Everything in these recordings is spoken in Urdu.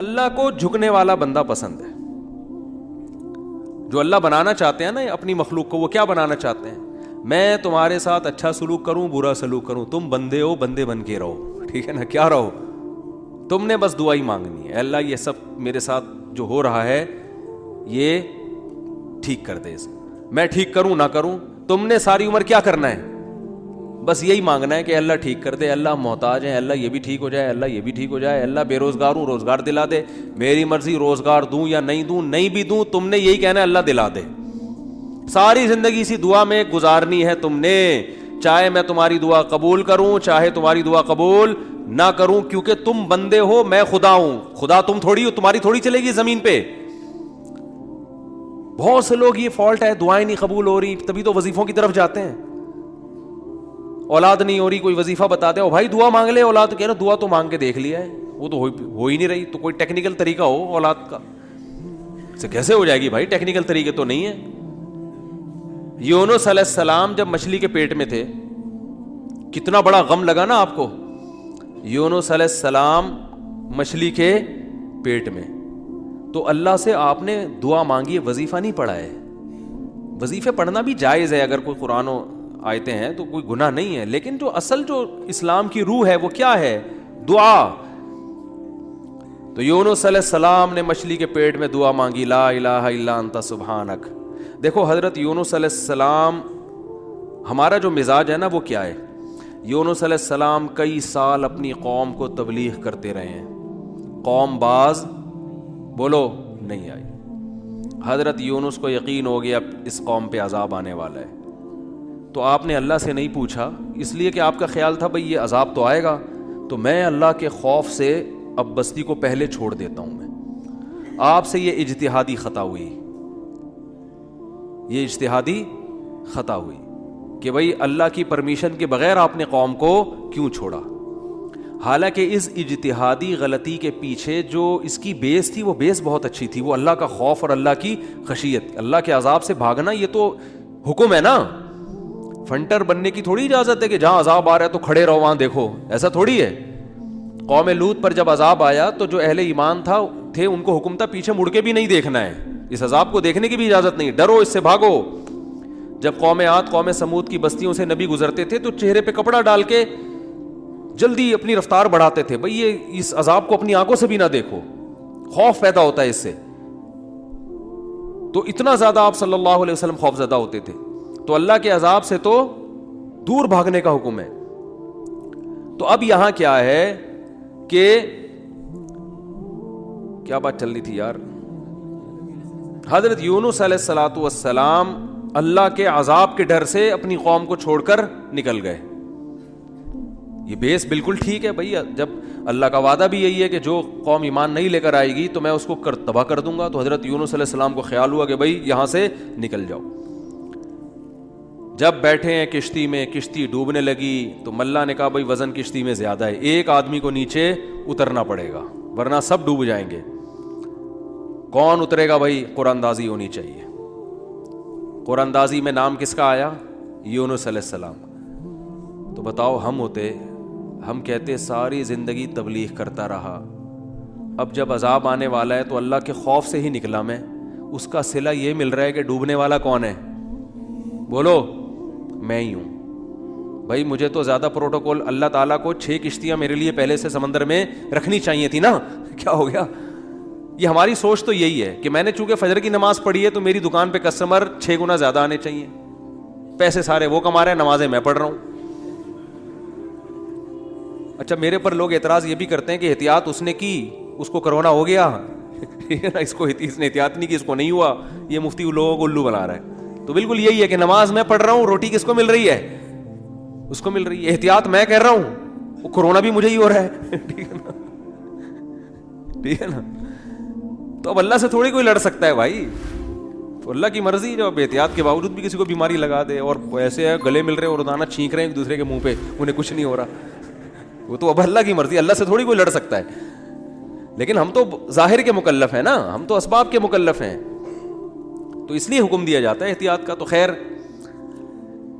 اللہ کو جھکنے والا بندہ پسند ہے. جو اللہ بنانا چاہتے ہیں نا اپنی مخلوق کو, وہ کیا بنانا چاہتے ہیں؟ میں تمہارے ساتھ اچھا سلوک کروں برا سلوک کروں, تم بندے ہو, بندے بن کے رہو, ٹھیک ہے نا, کیا رہو, تم نے بس دعا ہی مانگنی ہے, اللہ یہ سب میرے ساتھ جو ہو رہا ہے یہ ٹھیک کر دے, میں ٹھیک کروں نہ کروں, تم نے ساری عمر کیا کرنا ہے, بس یہی مانگنا ہے کہ اللہ ٹھیک کر دے, اللہ محتاج ہیں, اللہ یہ بھی ٹھیک ہو جائے, اللہ یہ بھی ٹھیک ہو جائے, اللہ بے روزگار ہوں روزگار دلا دے, میری مرضی روزگار دوں یا نہیں دوں, نہیں بھی دوں تم نے یہی کہنا ہے اللہ دلا دے. ساری زندگی اسی دعا میں گزارنی ہے تم نے, چاہے میں تمہاری دعا قبول کروں چاہے تمہاری دعا قبول نہ کروں, کیونکہ تم بندے ہو میں خدا ہوں, خدا تم تھوڑی ہو, تمہاری تھوڑی چلے گی زمین پہ. بہت سے لوگ یہ فالٹ ہے, دعائیں نہیں قبول ہو رہی تبھی تو وظیفوں کی طرف جاتے ہیں, اولاد نہیں ہو رہی کوئی وظیفہ بتا دے, او بھائی دعا مانگ لے, اولاد کہہ رہا دعا تو مانگ کے دیکھ لیا ہے وہ تو ہو ہی نہیں رہی, تو کوئی ٹیکنیکل طریقہ ہو اولاد کا, سے کیسے ہو جائے گی بھائی, ٹیکنیکل طریقے تو نہیں ہے. یونس علیہ السلام جب مچھلی کے پیٹ میں تھے, کتنا بڑا غم لگا نا آپ کو, یونس علیہ السلام مچھلی کے پیٹ میں, تو اللہ سے آپ نے دعا مانگی, وظیفہ نہیں پڑھا ہے. وظیفے پڑھنا بھی جائز ہے اگر کوئی قرآن و آیتیں ہیں تو کوئی گناہ نہیں ہے, لیکن جو اصل جو اسلام کی روح ہے وہ کیا ہے, دعا. تو یونس علیہ السلام نے مچھلی کے پیٹ میں دعا مانگی, لا الہ الا انت سبحانک. دیکھو حضرت یونس علیہ السلام, ہمارا جو مزاج ہے نا وہ کیا ہے, یونس علیہ السلام کئی سال اپنی قوم کو تبلیغ کرتے رہے ہیں, قوم باز بولو نہیں آئی. حضرت یونس کو یقین ہو گیا اب اس قوم پہ عذاب آنے والا ہے, تو آپ نے اللہ سے نہیں پوچھا, اس لیے کہ آپ کا خیال تھا بھئی یہ عذاب تو آئے گا, تو میں اللہ کے خوف سے اب بستی کو پہلے چھوڑ دیتا ہوں. میں آپ سے یہ اجتہادی خطا ہوئی, یہ اجتہادی خطا ہوئی کہ بھئی اللہ کی پرمیشن کے بغیر آپ نے قوم کو کیوں چھوڑا. حالانکہ اس اجتہادی غلطی کے پیچھے جو اس کی بیس تھی وہ بیس بہت اچھی تھی, وہ اللہ کا خوف اور اللہ کی خشیت, اللہ کے عذاب سے بھاگنا یہ تو حکم ہے نا. فنٹر بننے کی تھوڑی اجازت ہے کہ جہاں عذاب آ رہا ہے تو کھڑے رہو وہاں دیکھو, ایسا تھوڑی ہے. قوم لوط پر جب عذاب آیا تو جو اہل ایمان تھے ان کو حکم تھا پیچھے مڑ کے بھی نہیں دیکھنا ہے, اس عذاب کو دیکھنے کی بھی اجازت نہیں, ڈرو اس سے بھاگو. جب قوم عاد قوم سمود کی بستیوں سے نبی گزرتے تھے تو چہرے پہ کپڑا ڈال کے جلدی اپنی رفتار بڑھاتے تھے, بھئی یہ اس عذاب کو اپنی آنکھوں سے بھی نہ دیکھو, خوف پیدا ہوتا ہے اس سے. تو اتنا زیادہ آپ صلی اللہ علیہ وسلم خوف زدہ ہوتے تھے, تو اللہ کے عذاب سے تو دور بھاگنے کا حکم ہے. تو اب یہاں کیا ہے کہ کیا بات چل رہی تھی یار, حضرت یونس علیہ الصلوۃ والسلام اللہ کے عذاب کے ڈر سے اپنی قوم کو چھوڑ کر نکل گئے. یہ بیس بالکل ٹھیک ہے بھئی, جب اللہ کا وعدہ بھی یہی ہے کہ جو قوم ایمان نہیں لے کر آئے گی تو میں اس کو تباہ کر دوں گا, تو حضرت یونس علیہ السلام کو خیال ہوا کہ بھئی یہاں سے نکل جاؤ. جب بیٹھے ہیں کشتی میں, کشتی ڈوبنے لگی تو ملا نے کہا بھئی وزن کشتی میں زیادہ ہے, ایک آدمی کو نیچے اترنا پڑے گا ورنہ سب ڈوب جائیں گے. کون اترے گا بھئی, قرآن اندازی ہونی چاہیے. قرآن اندازی میں نام کس کا آیا, یونس علیہ السلام. تو بتاؤ ہم ہوتے, ہم کہتے ساری زندگی تبلیغ کرتا رہا, اب جب عذاب آنے والا ہے تو اللہ کے خوف سے ہی نکلا میں, اس کا صلہ یہ مل رہا ہے کہ ڈوبنے والا کون ہے, بولو میں ہی ہوں. بھائی مجھے تو زیادہ پروٹوکول, اللہ تعالیٰ کو 6 کشتیاں میرے لیے پہلے سے سمندر میں رکھنی چاہیے تھی نا, کیا ہو گیا. یہ ہماری سوچ تو یہی ہے کہ میں نے چونکہ فجر کی نماز پڑھی ہے تو میری دکان پہ کسٹمر 6 گنا زیادہ آنے چاہیے, پیسے سارے وہ کما رہے ہیں, نمازیں میں پڑھ رہا ہوں. اچھا میرے پر لوگ اعتراض یہ بھی کرتے ہیں کہ احتیاط اس نے کی, اس کو کرونا ہو گیا, اس نے احتیاط نہیں کی, اس کو نہیں ہوا, یہ مفتی لوگوں کو الو بنا رہا ہے. تو بالکل یہی ہے کہ نماز میں پڑھ رہا ہوں, روٹی کس کو مل رہی ہے, اس کو مل رہی ہے. احتیاط میں کر رہا ہوں, وہ کرونا بھی مجھے ہی ہو رہا ہے. ٹھیک ہے نا. تو اب اللہ سے تھوڑی کوئی لڑ سکتا ہے بھائی, تو اللہ کی مرضی, جو اب احتیاط کے باوجود بھی کسی کو بیماری لگا دے, اور ایسے ہے گلے مل رہے ہیں اور روزانہ چھینک رہے ہیں ایک دوسرے کے منہ پہ, انہیں کچھ نہیں ہو رہا, وہ تو اب اللہ کی مرضی, اللہ سے تھوڑی کوئی لڑ سکتا ہے. لیکن ہم تو ظاہر کے مکلف ہیں نا, ہم تو اسباب کے مکلف ہیں, تو اس لیے حکم دیا جاتا ہے احتیاط کا. تو خیر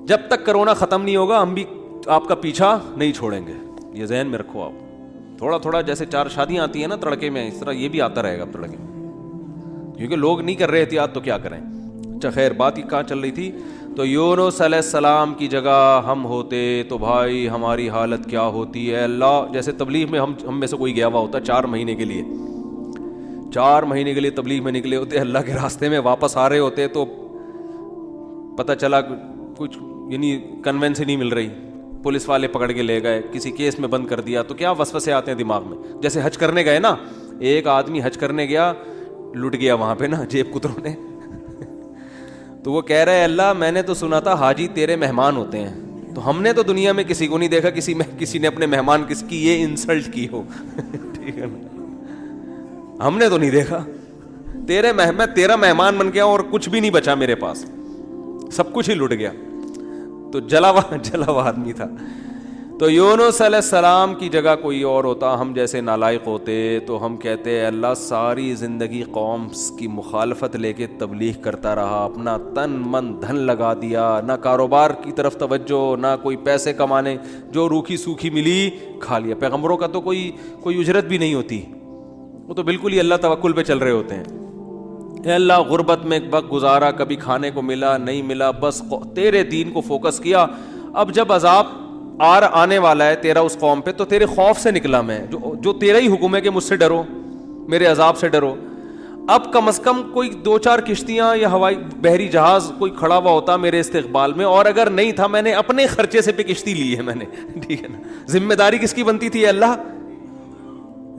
جب تک کرونا ختم نہیں ہوگا ہم بھی آپ کا پیچھا نہیں چھوڑیں گے, یہ ذہن میں رکھو آپ. تھوڑا تھوڑا جیسے 4 شادیاں آتی ہیں نا تڑکے میں، اس طرح یہ بھی آتا رہے گا تڑکے میں، کیونکہ لوگ نہیں کر رہے احتیاط تو کیا کریں. اچھا خیر، بات ہی کہاں چل رہی تھی؟ تو یونس علیہ السلام کی جگہ ہم ہوتے تو بھائی ہماری حالت کیا ہوتی ہے. اللہ جیسے تبلیغ میں ہم میں سے کوئی گیا ہوا ہوتا 4 مہینے کے لیے، 4 مہینے کے لیے تبلیغ میں نکلے ہوتے، اللہ کے راستے میں واپس آ رہے ہوتے تو پتہ چلا کچھ یعنی کنوینس ہی نہیں مل رہی، پولیس والے پکڑ کے لے گئے، کسی کیس میں بند کر دیا، تو کیا وسوسے آتے ہیں دماغ میں. جیسے حج کرنے گئے نا، ایک آدمی حج کرنے گیا، لٹ گیا وہاں پہ نا جیب کتروں نے، تو وہ کہہ رہے اللہ میں نے تو سنا تھا حاجی تیرے مہمان ہوتے ہیں، تو ہم نے تو دنیا میں کسی کو نہیں دیکھا کسی نے اپنے مہمان کس کی یہ انسلٹ کی ہو. ٹھیک ہے نا، ہم نے تو نہیں دیکھا، میں تیرا مہمان بن گیا اور کچھ بھی نہیں بچا میرے پاس، سب کچھ ہی لٹ گیا. تو جلا ہوا آدمی تھا. تو یونس علیہ السلام کی جگہ کوئی اور ہوتا، ہم جیسے نالائق ہوتے، تو ہم کہتے اللہ ساری زندگی قوم کی مخالفت لے کے تبلیغ کرتا رہا، اپنا تن من دھن لگا دیا، نہ کاروبار کی طرف توجہ، نہ کوئی پیسے کمانے، جو روکھی سوکھی ملی کھا لیا. پیغمبروں کا تو کوئی اجرت بھی نہیں ہوتی، وہ تو بالکل ہی اللہ توکل پہ چل رہے ہوتے ہیں. اے اللہ غربت میں وقت گزارا، کبھی کھانے کو ملا نہیں ملا، بس تیرے دین کو فوکس کیا. اب جب عذاب آنے والا ہے تیرا اس قوم پہ، تو تیرے خوف سے نکلا میں، جو تیرا ہی حکم ہے کہ مجھ سے ڈرو، میرے عذاب سے ڈرو. اب کم از کم کوئی 2-4 کشتیاں یا ہوائی بحری جہاز کوئی کھڑا ہوا ہوتا میرے استقبال میں، اور اگر نہیں تھا میں نے اپنے خرچے سے پہ کشتی لی ہے میں نے. ٹھیک ہے نا، ذمہ داری کس کی بنتی تھی اللہ؟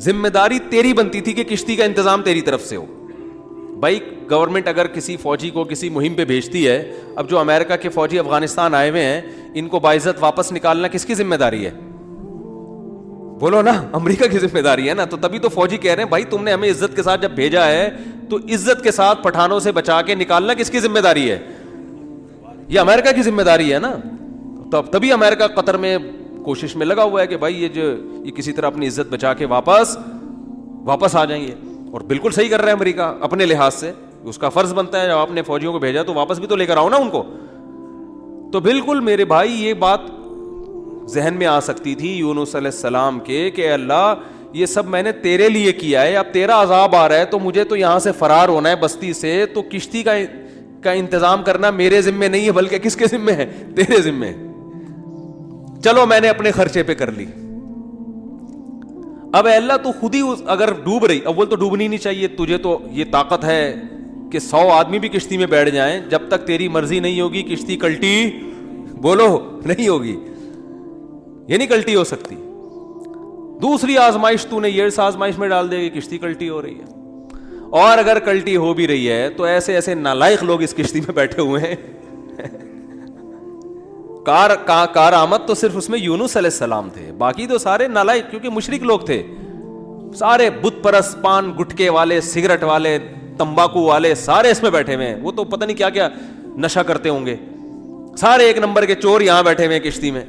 ذمہ داری تیری بنتی تھی کہ کشتی کا انتظام تیری طرف سے ہو. بھائی گورنمنٹ اگر کسی فوجی کو کسی مہم پہ بھیجتی ہے، اب جو امریکہ کے فوجی افغانستان آئے ہوئے ہیں ان کو باعزت واپس نکالنا کس کی ذمہ داری ہے؟ بولو نا، امریکہ کی ذمہ داری ہے نا. تو تبھی تو فوجی کہہ رہے ہیں بھائی تم نے ہمیں عزت کے ساتھ جب بھیجا ہے تو عزت کے ساتھ پٹھانوں سے بچا کے نکالنا کس کی ذمہ داری ہے؟ یہ امریکہ کی ذمہ داری ہے نا. تبھی امریکہ قطر میں کوشش میں لگا ہوا ہے کہ بھائی یہ کسی طرح اپنی عزت بچا کے واپس آ جائیں گے. اور بالکل صحیح کر رہا ہے امریکہ اپنے لحاظ سے، اس کا فرض بنتا ہے جب آپ نے فوجیوں کو بھیجا تو واپس بھی تو لے کر آؤ نا ان کو. تو بالکل میرے بھائی یہ بات ذہن میں آ سکتی تھی یونس علیہ السلام کے کہ اللہ یہ سب میں نے تیرے لیے کیا ہے، اب تیرا عذاب آ رہا ہے تو مجھے تو یہاں سے فرار ہونا ہے بستی سے، تو کشتی کا انتظام کرنا میرے ذمے نہیں ہے بلکہ کس کے ذمے ہے؟ تیرے ذمے. چلو میں نے اپنے خرچے پہ کر لی. اب اے اللہ تو خود ہی اگر ڈوب رہی، اول تو ڈوبنی نہیں چاہیے، تجھے تو یہ طاقت ہے کہ 100 آدمی بھی کشتی میں بیٹھ جائیں، جب تک تیری مرضی نہیں ہوگی کشتی کلٹی بولو نہیں ہوگی، یہ نہیں کلٹی ہو سکتی. دوسری آزمائش تو نے یہ آزمائش میں ڈال دے گی، کشتی کلٹی ہو رہی ہے. اور اگر کلٹی ہو بھی رہی ہے تو ایسے نالائق لوگ اس کشتی میں بیٹھے ہوئے ہیں. کار آمد تو صرف اس میں یونس علیہ السلام تھے، باقی تو سارے نالائق، کیونکہ مشرک لوگ تھے سارے، بت پرست، پان گٹکے والے، سگریٹ والے، تمباکو والے، سارے اس میں بیٹھے ہوئے ہیں. وہ تو پتہ نہیں کیا کیا نشہ کرتے ہوں گے، سارے ایک نمبر کے چور یہاں بیٹھے ہوئے ہیں کشتی میں.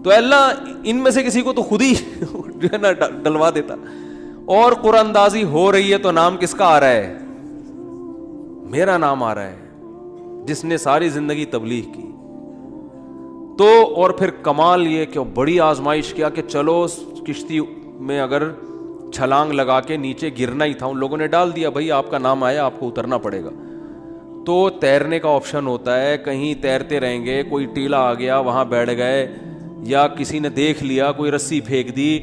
تو اللہ ان میں سے کسی کو تو خود ہی جو ہے نا ڈلوا دیتا. اور قرآن اندازی ہو رہی ہے تو نام کس کا آ رہا ہے؟ میرا نام آ رہا ہے، جس نے ساری زندگی تبلیغ کی. تو اور پھر کمال یہ کہ بڑی آزمائش کیا کہ چلو کشتی میں اگر چھلانگ لگا کے نیچے گرنا ہی تھا، ان لوگوں نے ڈال دیا بھائی آپ کا نام آیا آپ کو اترنا پڑے گا. تو تیرنے کا آپشن ہوتا ہے، کہیں تیرتے رہیں گے، کوئی ٹیلا آ گیا وہاں بیٹھ گئے، یا کسی نے دیکھ لیا کوئی رسی پھینک دی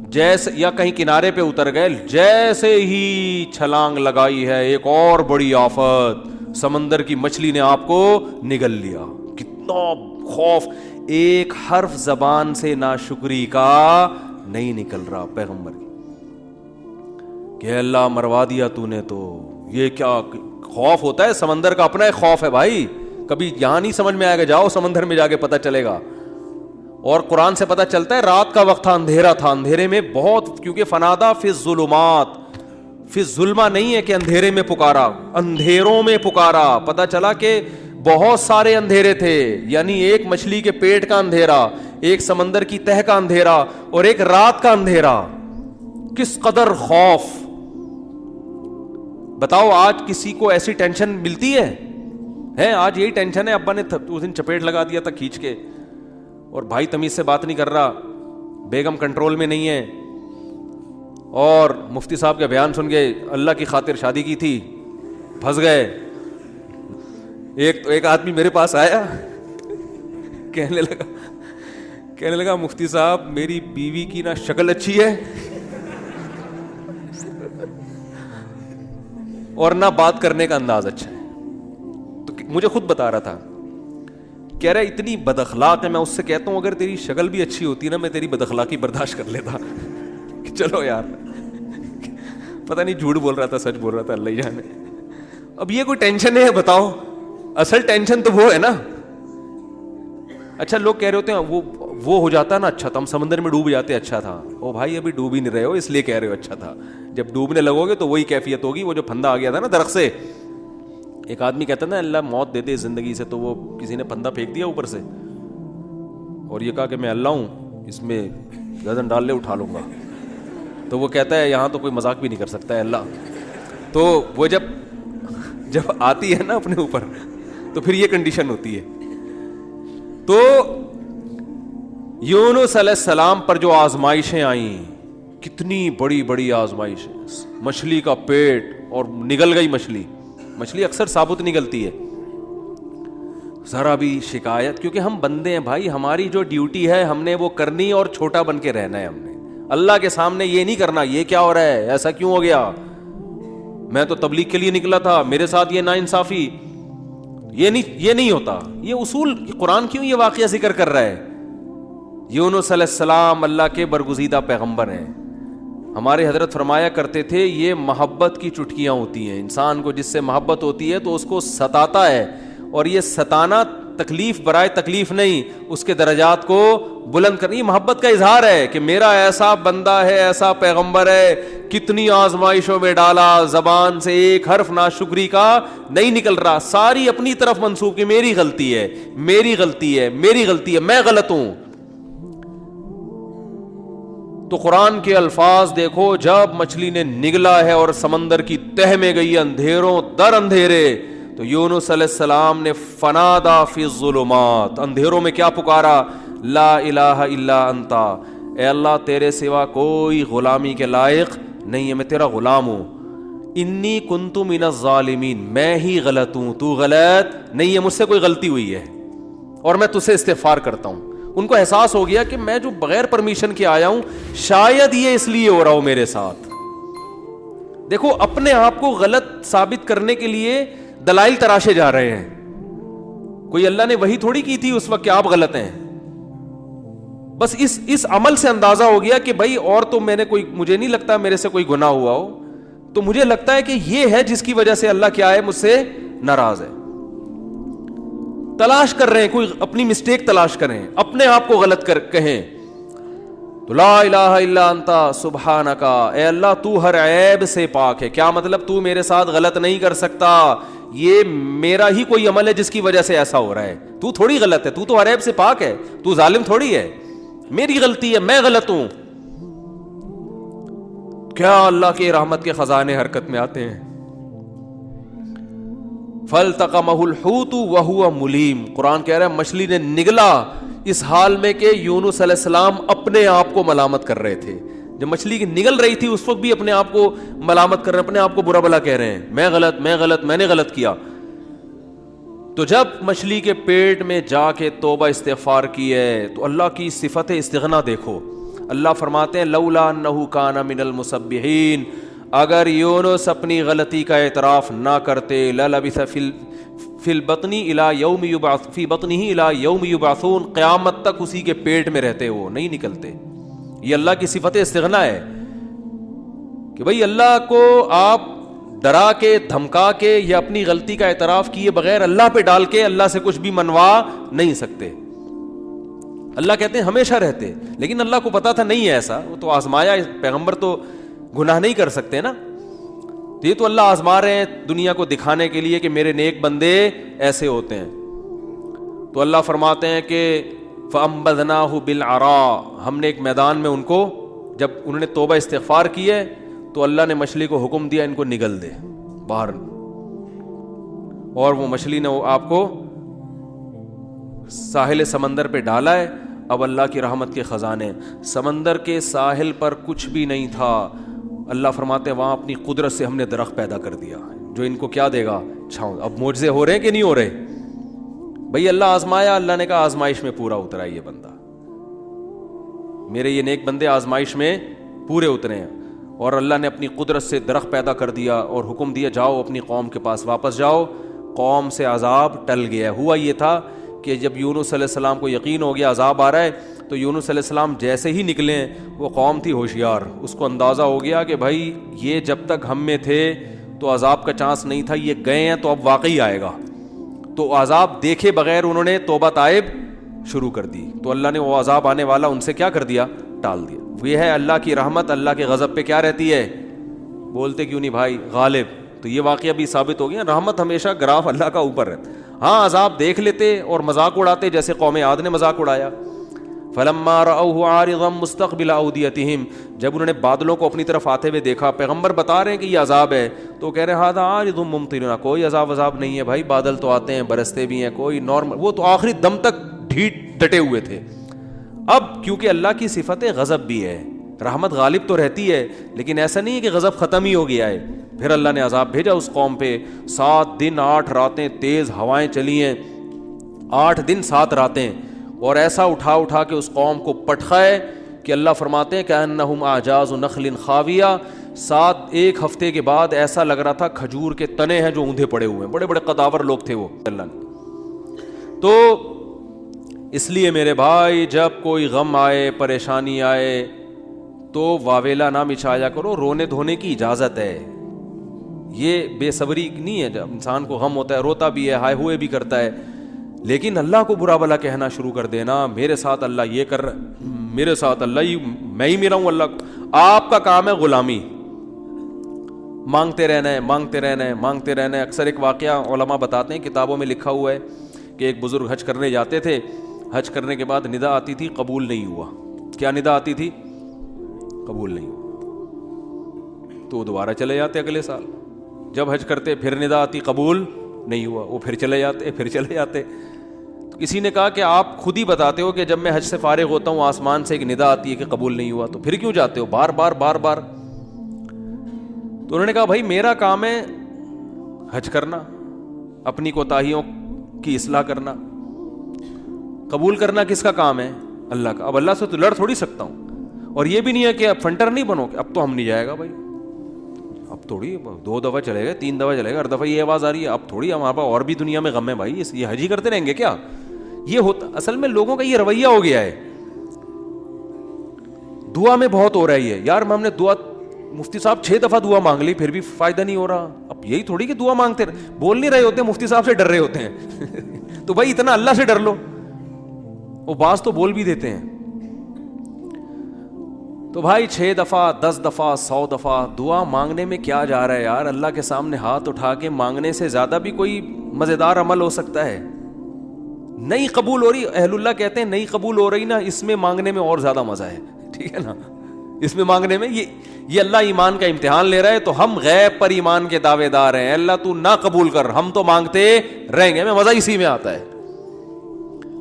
جیسے، یا کہیں کنارے پہ اتر گئے، جیسے ہی چھلانگ لگائی ہے ایک اور بڑی آفت، سمندر کی مچھلی نے آپ کو نگل لیا. کتنا خوف، ایک حرف زبان سے ناشکری کا نہیں نکل رہا پیغمبر کی کہ اللہ مروا دیا تو نے. تو یہ کیا خوف ہوتا ہے، سمندر کا اپنا ایک خوف ہے بھائی، کبھی یہاں نہیں سمجھ میں آئے گا، جاؤ سمندر میں جا کے پتہ چلے گا. اور قرآن سے پتہ چلتا ہے رات کا وقت تھا، اندھیرا تھا، اندھیرے میں بہت، کیونکہ فنادا فی الظلمات، فی الظلمہ نہیں ہے کہ اندھیرے میں پکارا، اندھیروں میں پکارا. پتہ چلا کہ بہت سارے اندھیرے تھے، یعنی ایک مچھلی کے پیٹ کا اندھیرا، ایک سمندر کی تہ کا اندھیرا، اور ایک رات کا اندھیرا. کس قدر خوف. بتاؤ آج کسی کو ایسی ٹینشن ملتی ہے؟ آج یہی ٹینشن ہے، ابا نے اس دن چپیٹ لگا دیا تھا کھینچ کے، اور بھائی تمیز سے بات نہیں کر رہا، بیگم کنٹرول میں نہیں ہے, اور مفتی صاحب کا بیان سن کے اللہ کی خاطر شادی کی تھی, پھنس گئے. ایک آدمی میرے پاس آیا, کہنے لگا مفتی صاحب میری بیوی کی نہ شکل اچھی ہے اور نہ بات کرنے کا انداز اچھا ہے. تو مجھے خود بتا رہا تھا, کہہ رہا ہے اتنی بد اخلاق ہے. میں اس سے کہتا ہوں اگر تیری شکل بھی اچھی ہوتی نا میں تیری بد اخلاقی برداشت کر لیتا. چلو یار, پتہ نہیں جھوٹ بول رہا تھا سچ بول رہا تھا, اللہ ہی جانے. اب یہ کوئی ٹینشن ہے بتاؤ؟ اصل ٹینشن تو وہ ہے نا. اچھا لوگ کہہ رہے ہوتے ہیں وہ ہو جاتا نا اچھا تھا, ہم سمندر میں ڈوب جاتے اچھا تھا. او بھائی ابھی ڈوب ہی نہیں رہے ہو اس لیے کہہ رہے ہو اچھا تھا. جب ڈوبنے لگو گے تو وہی کیفیت ہوگی. وہ جو پھندا آ گیا تھا نا درخت سے, ایک آدمی کہتا نا اللہ موت دے دے زندگی سے, تو وہ کسی نے پھندا پھینک دیا اوپر سے اور یہ کہا کہ میں اللہ ہوں, اس میں گردن ڈال لے اٹھا لوں گا. تو وہ کہتا ہے یہاں تو کوئی مذاق بھی نہیں کر سکتا ہے اللہ. تو وہ جب آتی ہے نا اپنے اوپر تو پھر یہ کنڈیشن ہوتی ہے. تو یونس علیہ السلام پر جو آزمائشیں آئیں, کتنی بڑی بڑی آزمائشیں, مچھلی کا پیٹ اور نگل گئی مچھلی اکثر ثابت نکلتی ہے. ذرا بھی شکایت, کیونکہ ہم بندے ہیں بھائی, ہماری جو ڈیوٹی ہے ہم نے وہ کرنی اور چھوٹا بن کے رہنا ہے. ہم نے اللہ کے سامنے یہ نہیں کرنا یہ کیا ہو رہا ہے, ایسا کیوں ہو گیا, میں تو تبلیغ کے لیے نکلا تھا, میرے ساتھ یہ ناانصافی. یہ نہیں ہوتا. یہ اصول قرآن کیوں یہ واقعہ ذکر کر رہا ہے؟ یونس علیہ السلام اللہ کے برگزیدہ پیغمبر ہیں. ہمارے حضرت فرمایا کرتے تھے یہ محبت کی چٹکیاں ہوتی ہیں. انسان کو جس سے محبت ہوتی ہے تو اس کو ستاتا ہے, اور یہ ستانا تکلیف برائے تکلیف نہیں, اس کے درجات کو بلند کرنی محبت کا اظہار ہے کہ میرا ایسا بندہ ہے, ایسا پیغمبر ہے, کتنی آزمائشوں میں ڈالا, زبان سے ایک حرف ناشکری کا نہیں نکل رہا, ساری اپنی طرف منسوب کہ میری غلطی ہے, میری غلطی ہے, میری غلطی ہے, میں غلط ہوں. تو قرآن کے الفاظ دیکھو, جب مچھلی نے نگلا ہے اور سمندر کی تہ میں گئی اندھیروں در اندھیرے, تو یونس علیہ السلام نے فنادا فی الظلمات, اندھیروں میں کیا پکارا, لا الہ الا انتا, اے اللہ تیرے سوا کوئی غلامی کے لائق نہیں ہے, میں تیرا غلام ہوں. انی کنت من الظالمین, میں ہی غلط ہوں, تو غلط نہیں ہے, مجھ سے کوئی غلطی ہوئی ہے اور میں تجھ سے استغفار کرتا ہوں. ان کو احساس ہو گیا کہ میں جو بغیر پرمیشن کے آیا ہوں شاید یہ اس لیے ہو رہا ہو میرے ساتھ. دیکھو اپنے آپ کو غلط ثابت کرنے کے لیے دلائل تراشے جا رہے ہیں. کوئی اللہ نے وہی تھوڑی کی تھی اس وقت کہ آپ غلط ہیں. بس اس عمل سے اندازہ ہو گیا کہ بھائی اور تو میں نے مجھے نہیں لگتا میرے سے کوئی گناہ ہوا ہو, تو مجھے لگتا ہے کہ یہ ہے جس کی وجہ سے اللہ کیا ہے, مجھ سے ناراض ہے. تلاش کر رہے ہیں, کوئی اپنی مسٹیک تلاش کریں, اپنے آپ کو غلط کہیں. تو لا الہ الا انتا سبحانک, اے اللہ تو ہر عیب سے پاک ہے. کیا مطلب, تو میرے ساتھ غلط نہیں کر سکتا, یہ میرا ہی کوئی عمل ہے جس کی وجہ سے ایسا ہو رہا ہے. تو تھوڑی غلط ہے, تو ہر عیب سے پاک ہے, تو ظالم تھوڑی ہے, میری غلطی ہے, میں غلط ہوں. کیا اللہ کی رحمت کے خزانے حرکت میں آتے ہیں. فَالْتَقَمَهُ الْحُوتُ وَهُوَ مُلِيمٌ, قرآن کہہ رہا ہے مچھلی نے نگلا اس حال میں کہ یونس علیہ السلام اپنے آپ کو ملامت کر رہے تھے. جب مچھلی کی نگل رہی تھی اس وقت بھی اپنے آپ کو ملامت کر رہے ہیں, اپنے آپ کو برا بھلا کہہ رہے ہیں, میں غلط, میں نے غلط کیا. تو جب مچھلی کے پیٹ میں جا کے توبہ استغفار کی ہے تو اللہ کی صفت استغنا دیکھو. اللہ فرماتے ہیں لولا انہ کان من المسبحین, اگر یونس اپنی غلطی کا اعتراف نہ کرتے, للبث فی البطن الی یوم یبعث فی بطنہ الی یوم یبعثون, قیامت تک اسی کے پیٹ میں رہتے, وہ نہیں نکلتے. یہ اللہ کی صفت استغنا ہے کہ بھئی اللہ کو آپ ڈرا کے دھمکا کے یا اپنی غلطی کا اعتراف کیے بغیر اللہ پہ ڈال کے اللہ سے کچھ بھی منوا نہیں سکتے. اللہ کہتے ہیں ہمیشہ رہتے, لیکن اللہ کو پتا تھا نہیں ہے ایسا, وہ تو آزمایا, پیغمبر تو گناہ نہیں کر سکتے نا, تو یہ تو اللہ آزما رہے ہیں دنیا کو دکھانے کے لیے کہ میرے نیک بندے ایسے ہوتے ہیں. تو اللہ فرماتے ہیں کہ فَأَنبَذْنَاهُ بِالْعَرَاءِ, ہم نے ایک میدان میں ان کو, جب انہوں نے توبہ استغفار کی ہے تو اللہ نے مچھلی کو حکم دیا ان کو نگل دے باہر, اور وہ مچھلی نے آپ کو ساحل سمندر پہ ڈالا ہے اب اللہ کی رحمت کے خزانے. سمندر کے ساحل پر کچھ بھی نہیں تھا. اللہ فرماتے ہیں وہاں اپنی قدرت سے ہم نے درخت پیدا کر دیا جو ان کو کیا دے گا؟ چھاؤں. اب معجزے ہو رہے ہیں کہ نہیں ہو رہے؟ بھئی اللہ آزمایا, اللہ نے کہا آزمائش میں پورا اترا یہ بندہ. میرے یہ نیک بندے آزمائش میں پورے اترے ہیں, اور اللہ نے اپنی قدرت سے درخت پیدا کر دیا اور حکم دیا جاؤ اپنی قوم کے پاس واپس جاؤ. قوم سے عذاب ٹل گیا. ہوا یہ تھا کہ جب یونس علیہ السلام کو یقین ہو گیا عذاب آ رہا ہے, تو یونس علیہ السلام جیسے ہی نکلے, وہ قوم تھی ہوشیار, اس کو اندازہ ہو گیا کہ بھائی یہ جب تک ہم میں تھے تو عذاب کا چانس نہیں تھا, یہ گئے ہیں تو اب واقعی آئے گا. تو عذاب دیکھے بغیر انہوں نے توبہ تائب شروع کر دی, تو اللہ نے وہ عذاب آنے والا ان سے کیا کر دیا؟ ٹال دیا. یہ ہے اللہ کی رحمت. اللہ کے غضب پہ کیا رہتی ہے؟ بولتے کیوں نہیں بھائی؟ غالب. تو یہ واقعہ بھی ثابت ہو گیا, رحمت ہمیشہ گراف اللہ کا اوپر ہے. ہاں عذاب دیکھ لیتے اور مذاق اڑاتے, جیسے قوم عاد نے مذاق اڑایا. فلما رأوه عارضا مستقبل اودیتہم, جب انہوں نے بادلوں کو اپنی طرف آتے ہوئے دیکھا, پیغمبر بتا رہے ہیں کہ یہ عذاب ہے, تو کہہ رہے ہیں ھذا عارض ممطرنا, کوئی عذاب نہیں ہے بھائی, بادل تو آتے ہیں برستے بھی ہیں, کوئی نارمل. وہ تو آخری دم تک ڈٹے ہوئے تھے. اب کیونکہ اللہ کی صفت غضب بھی ہے, رحمت غالب تو رہتی ہے, لیکن ایسا نہیں ہے کہ غضب ختم ہی ہو گیا ہے. پھر اللہ نے عذاب بھیجا اس قوم پہ. 7 دن 8 راتیں تیز ہوائیں چلی ہیں, 8 دن 7 راتیں, اور ایسا اٹھا کے اس قوم کو پٹخائے کہ اللہ فرماتے ہیں کہ انہم اعجاز نخل خاویہ. 1 ہفتے کے بعد ایسا لگ رہا تھا کھجور کے تنے ہیں جو اوندھے پڑے ہوئے ہیں, بڑے بڑے قداور لوگ تھے وہ. اللہ نے تو اس لیے میرے بھائی جب کوئی غم آئے, پریشانی آئے, تو واویلا نہ مچایا کرو, رونے دھونے کی اجازت ہے. یہ بے صبری نہیں ہے, جب انسان کو غم ہوتا ہے روتا بھی ہے, ہائے ہوئے بھی کرتا ہے, لیکن اللہ کو برا بلا کہنا شروع کر دینا, میرے ساتھ اللہ یہ کر رہا, میرے ساتھ اللہ میں ہی میرا ہوں اللہ کو. آپ کا کام ہے غلامی, مانگتے رہنا ہے, مانگتے رہنا ہے, مانگتے رہنا ہے. اکثر ایک واقعہ علماء بتاتے ہیں, کتابوں میں لکھا ہوا ہے کہ ایک بزرگ حج کرنے جاتے تھے, حج کرنے کے بعد ندا آتی تھی قبول نہیں ہوا. کیا ندا آتی تھی؟ قبول نہیں ہوا. تو دوبارہ چلے جاتے اگلے سال. جب حج کرتے پھر ندا آتی قبول نہیں ہوا, وہ پھر چلے جاتے. تو کسی نے کہا کہ آپ خود ہی بتاتے ہو کہ جب میں حج سے فارغ ہوتا ہوں آسمان سے ایک ندا آتی ہے کہ قبول نہیں ہوا, تو پھر کیوں جاتے ہو بار بار. تو انہوں نے کہا بھائی میرا کام ہے حج کرنا, اپنی کوتاہیوں کی اصلاح کرنا, قبول کرنا کس کا کام ہے؟ اللہ کا. اب اللہ سے تو لڑ تھوڑی سکتا ہوں, اور یہ بھی نہیں ہے کہ اب فنٹر نہیں بنو کہ اب تو ہم نہیں جائے گا بھائی, اب تھوڑی 2 دفعہ چلے گا, 3 دفعہ چلے گا, ہر دفعہ یہ آواز آ رہی ہے اب تھوڑی ہمارے پاس اور بھی دنیا میں غم ہے بھائی, یہ حج ہی کرتے رہیں گے کیا؟ یہ ہوتا اصل میں لوگوں کا یہ رویہ ہو گیا ہے. دعا میں بہت ہو رہی ہے یار, ہم نے دعا, مفتی صاحب 6 دفعہ دعا مانگ لی پھر بھی فائدہ نہیں ہو رہا. اب یہی تھوڑی کہ دعا مانگتے بول نہیں رہے ہوتے, مفتی صاحب سے ڈر رہے ہوتے ہیں. تو بھائی اتنا اللہ سے ڈر لو, وہ بعض تو بول بھی دیتے ہیں. تو بھائی 6 دفعہ 10 دفعہ 100 دفعہ دعا مانگنے میں کیا جا رہا ہے یار؟ اللہ کے سامنے ہاتھ اٹھا کے مانگنے سے زیادہ بھی کوئی مزیدار عمل ہو سکتا ہے؟ نہیں قبول ہو رہی, اہل اللہ کہتے ہیں نہیں قبول ہو رہی نا, اس میں مانگنے میں اور زیادہ مزہ ہے. ٹھیک ہے نا, اس میں مانگنے میں یہ اللہ ایمان کا امتحان لے رہا ہے, تو ہم غیب پر ایمان کے دعوے دار ہیں. اللہ تو نہ قبول کر, ہم تو مانگتے رہیں گے, ہمیں مزہ اسی میں آتا ہے.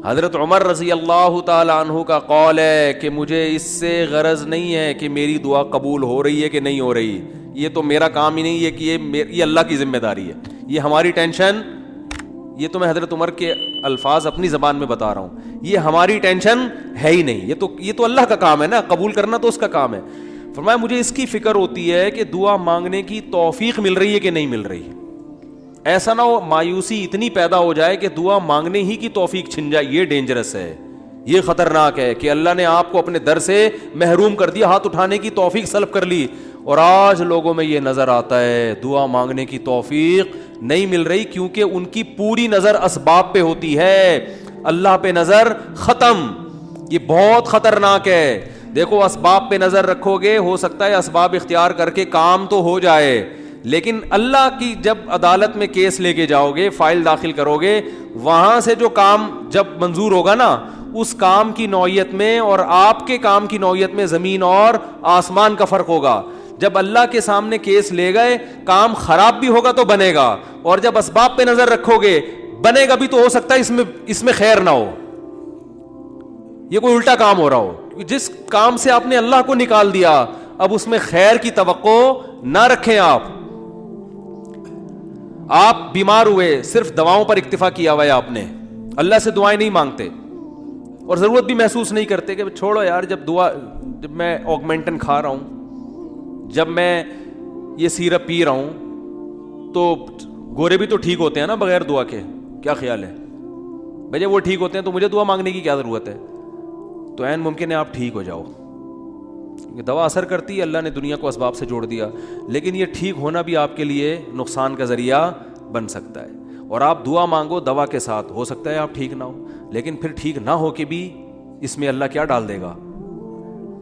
حضرت عمر رضی اللہ تعالی عنہ کا قول ہے کہ مجھے اس سے غرض نہیں ہے کہ میری دعا قبول ہو رہی ہے کہ نہیں ہو رہی, یہ تو میرا کام ہی نہیں ہے کہ یہ اللہ کی ذمہ داری ہے, یہ ہماری ٹینشن. یہ تو میں حضرت عمر کے الفاظ اپنی زبان میں بتا رہا ہوں, یہ ہماری ٹینشن ہے ہی نہیں, یہ تو اللہ کا کام ہے نا, قبول کرنا تو اس کا کام ہے. فرمایا مجھے اس کی فکر ہوتی ہے کہ دعا مانگنے کی توفیق مل رہی ہے کہ نہیں مل رہی. ایسا نہ ہو مایوسی اتنی پیدا ہو جائے کہ دعا مانگنے ہی کی توفیق چھن جائے. یہ ڈینجرس ہے, یہ خطرناک ہے کہ اللہ نے آپ کو اپنے در سے محروم کر دیا, ہاتھ اٹھانے کی توفیق سلب کر لی. اور آج لوگوں میں یہ نظر آتا ہے دعا مانگنے کی توفیق نہیں مل رہی, کیونکہ ان کی پوری نظر اسباب پہ ہوتی ہے, اللہ پہ نظر ختم. یہ بہت خطرناک ہے. دیکھو اسباب پہ نظر رکھو گے, ہو سکتا ہے اسباب اختیار کر کے کام تو ہو جائے, لیکن اللہ کی جب عدالت میں کیس لے کے جاؤ گے, فائل داخل کرو گے, وہاں سے جو کام جب منظور ہوگا نا, اس کام کی نوعیت میں اور آپ کے کام کی نوعیت میں زمین اور آسمان کا فرق ہوگا. جب اللہ کے سامنے کیس لے گئے, کام خراب بھی ہوگا تو بنے گا, اور جب اسباب پہ نظر رکھو گے بنے گا بھی تو ہو سکتا ہے اس میں خیر نہ ہو. یہ کوئی الٹا کام ہو رہا ہو. جس کام سے آپ نے اللہ کو نکال دیا اب اس میں خیر کی توقع نہ رکھیں. آپ بیمار ہوئے, صرف دواؤں پر اکتفا کیا ہوا ہے آپ نے, اللہ سے دعائیں نہیں مانگتے اور ضرورت بھی محسوس نہیں کرتے کہ چھوڑو یار, جب میں آگمنٹن کھا رہا ہوں, جب میں یہ سیرپ پی رہا ہوں تو گورے بھی تو ٹھیک ہوتے ہیں نا بغیر دعا کے. کیا خیال ہے بھائی, جب وہ ٹھیک ہوتے ہیں تو مجھے دعا مانگنے کی کیا ضرورت ہے؟ تو عین ممکن ہے آپ ٹھیک ہو جاؤ. دوا اثر کرتی ہے, اللہ نے دنیا کو اسباب سے جوڑ دیا, لیکن یہ ٹھیک ہونا بھی آپ کے لیے نقصان کا ذریعہ بن سکتا ہے. اور آپ دعا مانگو دوا کے ساتھ, ہو سکتا ہے آپ ٹھیک نہ ہو, لیکن پھر ٹھیک نہ ہو کے بھی اس میں اللہ کیا ڈال دے گا؟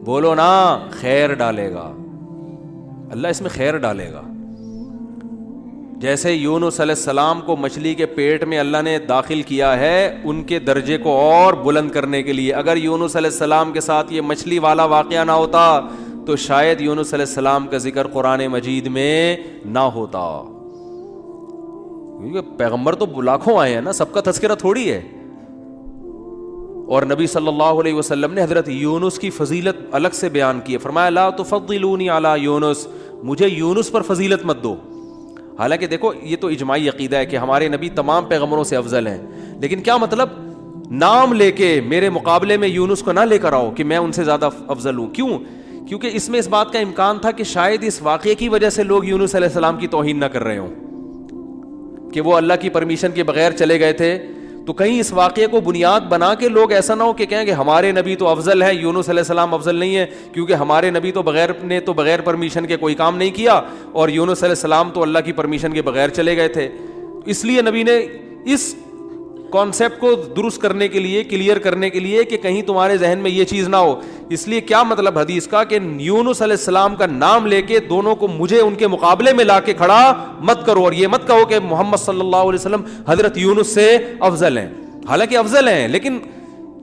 بولو نا, خیر ڈالے گا. اللہ اس میں خیر ڈالے گا. جیسے یونس علیہ السلام کو مچھلی کے پیٹ میں اللہ نے داخل کیا ہے ان کے درجے کو اور بلند کرنے کے لیے. اگر یونس علیہ السلام کے ساتھ یہ مچھلی والا واقعہ نہ ہوتا تو شاید یونس علیہ السلام کا ذکر قرآن مجید میں نہ ہوتا. کیونکہ پیغمبر تو لاکھوں آئے ہیں نا, سب کا تذکرہ تھوڑی ہے. اور نبی صلی اللہ علیہ وسلم نے حضرت یونس کی فضیلت الگ سے بیان کی ہے. فرمایا لا تفضلونی علی یونس, مجھے یونس پر فضیلت مت دو. حالانکہ دیکھو یہ تو اجماعی عقیدہ ہے کہ ہمارے نبی تمام پیغمبروں سے افضل ہیں, لیکن کیا مطلب نام لے کے میرے مقابلے میں یونس کو نہ لے کر آؤ کہ میں ان سے زیادہ افضل ہوں. کیوں؟ کیونکہ اس میں اس بات کا امکان تھا کہ شاید اس واقعے کی وجہ سے لوگ یونس علیہ السلام کی توہین نہ کر رہے ہوں کہ وہ اللہ کی پرمیشن کے بغیر چلے گئے تھے. تو کہیں اس واقعے کو بنیاد بنا کے لوگ ایسا نہ ہو کہ کہیں کہ ہمارے نبی تو افضل ہے, یونس علیہ السلام افضل نہیں ہے, کیونکہ ہمارے نبی تو بغیر پرمیشن کے کوئی کام نہیں کیا اور یونس علیہ السلام تو اللہ کی پرمیشن کے بغیر چلے گئے تھے. اس لیے نبی نے اس کانسیپٹ کو درست کرنے کے لیے, کلیئر کرنے کے لیے کہ کہیں تمہارے ذہن میں یہ چیز نہ ہو, اس لیے کیا مطلب حدیث کا کہ یونس علیہ السلام کا نام لے کے دونوں کو مجھے ان کے مقابلے میں لا کے کھڑا مت کرو, اور یہ مت کہو کہ محمد صلی اللہ علیہ وسلم حضرت یونس سے افضل ہیں. حالانکہ افضل ہیں, لیکن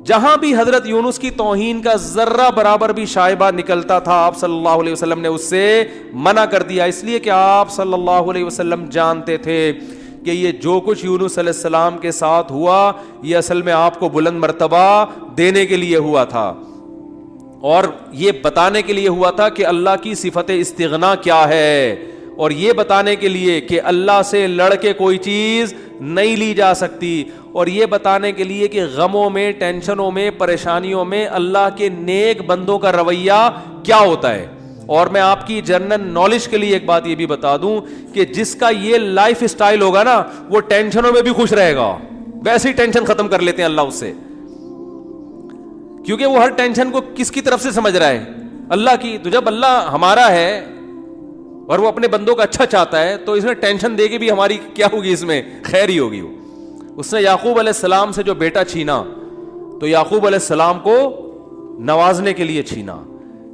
جہاں بھی حضرت یونس کی توہین کا ذرہ برابر بھی شائبہ نکلتا تھا آپ صلی اللہ علیہ وسلم نے اس سے منع کر دیا. اس لیے کہ آپ صلی اللہ علیہ وسلم جانتے تھے کہ یہ جو کچھ یونس علیہ السلام کے ساتھ ہوا یہ اصل میں آپ کو بلند مرتبہ دینے کے لیے ہوا تھا, اور یہ بتانے کے لیے ہوا تھا کہ اللہ کی صفت استغنا کیا ہے, اور یہ بتانے کے لیے کہ اللہ سے لڑ کے کوئی چیز نہیں لی جا سکتی, اور یہ بتانے کے لیے کہ غموں میں, ٹینشنوں میں, پریشانیوں میں اللہ کے نیک بندوں کا رویہ کیا ہوتا ہے. اور میں آپ کی جنرل نالج کے لیے ایک بات یہ بھی بتا دوں کہ جس کا یہ لائف اسٹائل ہوگا نا وہ ٹینشنوں میں بھی خوش رہے گا. ویسے ہی ٹینشن ختم کر لیتے ہیں اللہ اس سے, کیونکہ وہ ہر ٹینشن کو کس کی طرف سے سمجھ رہا ہے؟ اللہ کی. تو جب اللہ ہمارا ہے اور وہ اپنے بندوں کا اچھا چاہتا ہے تو اس میں ٹینشن دے کے بھی ہماری کیا ہوگی, اس میں خیر ہی ہوگی. اس نے یعقوب علیہ السلام سے جو بیٹا چھینا تو یعقوب علیہ السلام کو نوازنے کے لیے چھینا.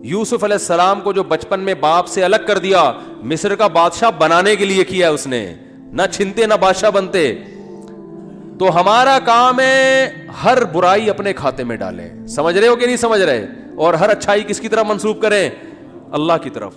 یوسف علیہ السلام کو جو بچپن میں باپ سے الگ کر دیا مصر کا بادشاہ بنانے کے لیے کیا اس نے, نہ چھنتے نہ بادشاہ بنتے. تو ہمارا کام ہے ہر برائی اپنے کھاتے میں ڈالیں. سمجھ رہے ہو کہ نہیں سمجھ رہے؟ اور ہر اچھائی کس کی طرف منسوب کریں؟ اللہ کی طرف.